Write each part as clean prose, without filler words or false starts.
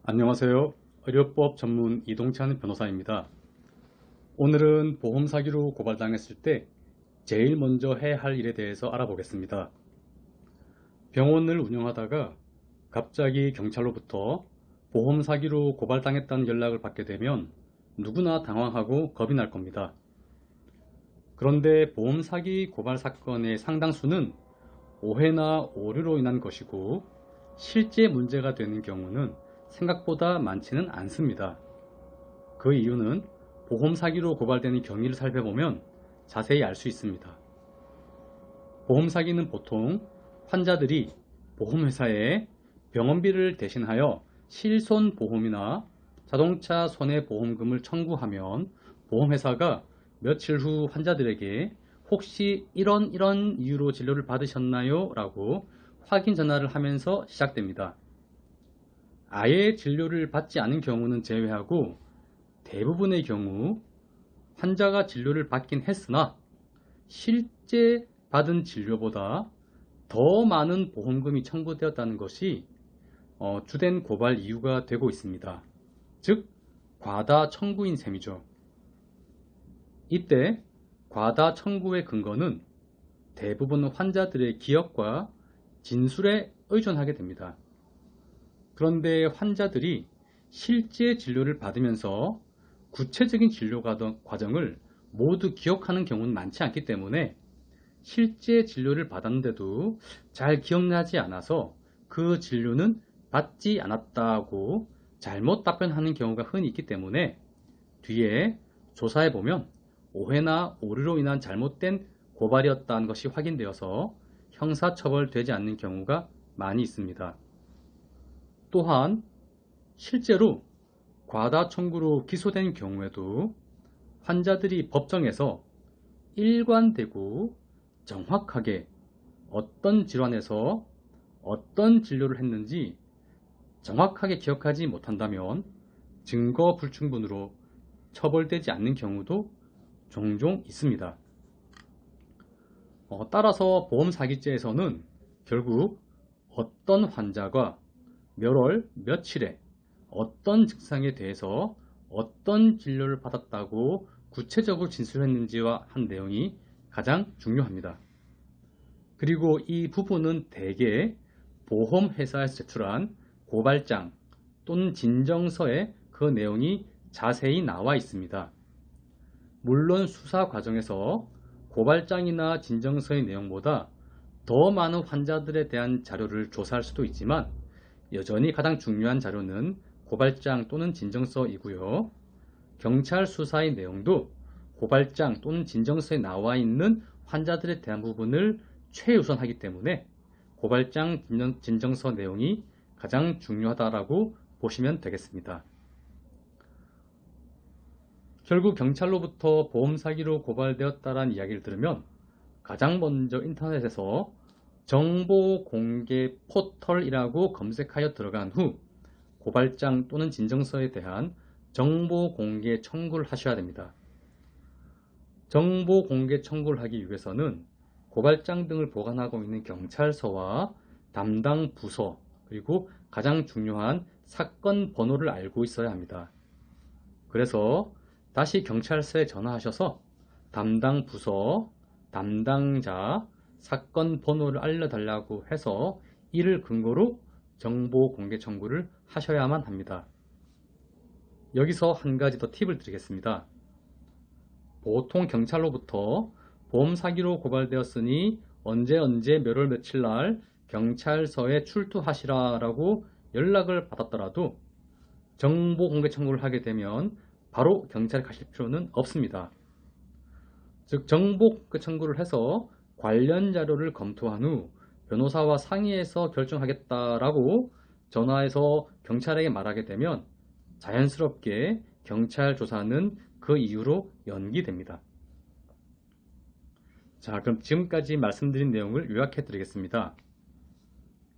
안녕하세요. 의료법 전문 이동찬 변호사입니다. 오늘은 보험 사기로 고발당했을 때 제일 먼저 해야 할 일에 대해서 알아보겠습니다. 병원을 운영하다가 갑자기 경찰로부터 보험 사기로 고발당했다는 연락을 받게 되면 누구나 당황하고 겁이 날 겁니다. 그런데 보험 사기 고발 사건의 상당수는 오해나 오류로 인한 것이고 실제 문제가 되는 경우는 생각보다 많지는 않습니다. 그 이유는 보험 사기로 고발되는 경위를 살펴보면 자세히 알 수 있습니다. 보험 사기는 보통 환자들이 보험회사에 병원비를 대신하여 실손보험이나 자동차 손해보험금을 청구하면 보험회사가 며칠 후 환자들에게 혹시 이런 이유로 진료를 받으셨나요? 라고 확인 전화를 하면서 시작됩니다. 아예 진료를 받지 않은 경우는 제외하고 대부분의 경우 환자가 진료를 받긴 했으나 실제 받은 진료보다 더 많은 보험금이 청구되었다는 것이 주된 고발 이유가 되고 있습니다. 즉 과다 청구인 셈이죠. 이때 과다 청구의 근거는 대부분 환자들의 기억과 진술에 의존하게 됩니다. 그런데 환자들이 실제 진료를 받으면서 구체적인 진료 과정을 모두 기억하는 경우는 많지 않기 때문에 실제 진료를 받았는데도 잘 기억나지 않아서 그 진료는 받지 않았다고 잘못 답변하는 경우가 흔히 있기 때문에 뒤에 조사해보면 오해나 오류로 인한 잘못된 고발이었다는 것이 확인되어서 형사처벌되지 않는 경우가 많이 있습니다. 또한 실제로 과다 청구로 기소된 경우에도 환자들이 법정에서 일관되고 정확하게 어떤 질환에서 어떤 진료를 했는지 정확하게 기억하지 못한다면 증거 불충분으로 처벌되지 않는 경우도 종종 있습니다. 따라서 보험 사기죄에서는 결국 어떤 환자가 몇 월 며칠에 어떤 증상에 대해서 어떤 진료를 받았다고 구체적으로 진술했는지와 한 내용이 가장 중요합니다. 그리고 이 부분은 대개 보험회사에서 제출한 고발장 또는 진정서에 그 내용이 자세히 나와 있습니다. 물론 수사 과정에서 고발장이나 진정서의 내용보다 더 많은 환자들에 대한 자료를 조사할 수도 있지만 여전히 가장 중요한 자료는 고발장 또는 진정서이고요. 경찰 수사의 내용도 고발장 또는 진정서에 나와 있는 환자들에 대한 부분을 최우선하기 때문에 고발장, 진정서 내용이 가장 중요하다고 보시면 되겠습니다. 결국 경찰로부터 보험 사기로 고발되었다는 이야기를 들으면 가장 먼저 인터넷에서 정보 공개 포털이라고 검색하여 들어간 후 고발장 또는 진정서에 대한 정보 공개 청구를 하셔야 됩니다. 정보 공개 청구를 하기 위해서는 고발장 등을 보관하고 있는 경찰서와 담당 부서 그리고 가장 중요한 사건 번호를 알고 있어야 합니다. 그래서 다시 경찰서에 전화하셔서 담당 부서, 담당자, 사건 번호를 알려달라고 해서 이를 근거로 정보 공개 청구를 하셔야만 합니다. 여기서 한 가지 더 팁을 드리겠습니다. 보통 경찰로부터 보험 사기로 고발되었으니 언제 몇 월 며칠 날 경찰서에 출두하시라 라고 연락을 받았더라도 정보 공개 청구를 하게 되면 바로 경찰에 가실 필요는 없습니다. 즉 정보 공개 청구를 해서 관련 자료를 검토한 후 변호사와 상의해서 결정하겠다라고 전화해서 경찰에게 말하게 되면 자연스럽게 경찰 조사는 그 이후로 연기됩니다. 자, 그럼 지금까지 말씀드린 내용을 요약해 드리겠습니다.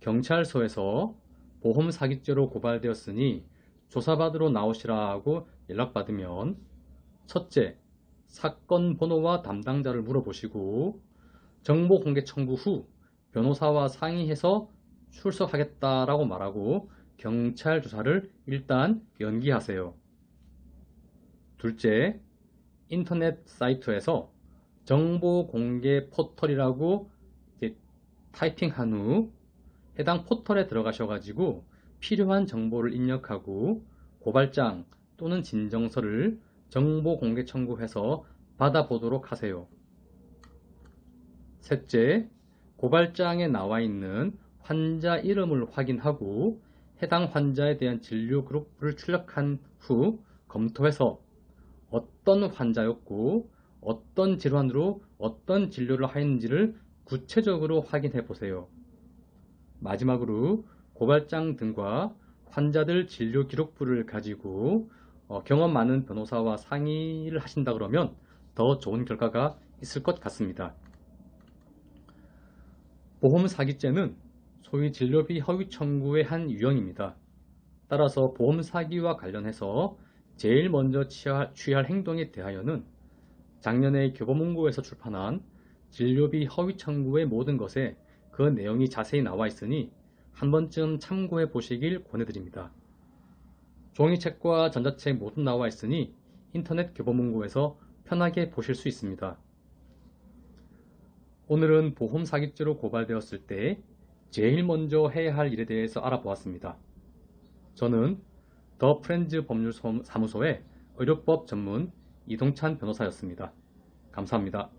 경찰서에서 보험 사기죄로 고발되었으니 조사받으러 나오시라고 연락받으면 첫째, 사건 번호와 담당자를 물어보시고 정보 공개 청구 후 변호사와 상의해서 출석하겠다라고 말하고 경찰 조사를 일단 연기하세요. 둘째, 인터넷 사이트에서 정보 공개 포털이라고 타이핑한 후 해당 포털에 들어가셔가지고 필요한 정보를 입력하고 고발장 또는 진정서를 정보 공개 청구해서 받아보도록 하세요. 셋째, 고발장에 나와 있는 환자 이름을 확인하고 해당 환자에 대한 진료 그룹을 출력한 후 검토해서 어떤 환자였고 어떤 질환으로 어떤 진료를 하였는지를 구체적으로 확인해 보세요. 마지막으로 고발장 등과 환자들 진료 기록부를 가지고 경험 많은 변호사와 상의를 하신다 그러면 더 좋은 결과가 있을 것 같습니다. 보험 사기죄는 소위 진료비 허위 청구의 한 유형입니다. 따라서 보험 사기와 관련해서 제일 먼저 취할 행동에 대하여는 작년에 교보문고에서 출판한 진료비 허위 청구의 모든 것에 그 내용이 자세히 나와 있으니 한 번쯤 참고해 보시길 권해드립니다. 종이책과 전자책 모두 나와 있으니 인터넷 교보문고에서 편하게 보실 수 있습니다. 오늘은 보험 사기죄로 고발되었을 때 제일 먼저 해야 할 일에 대해서 알아보았습니다. 저는 더 프렌즈 법률사무소의 의료법 전문 이동찬 변호사였습니다. 감사합니다.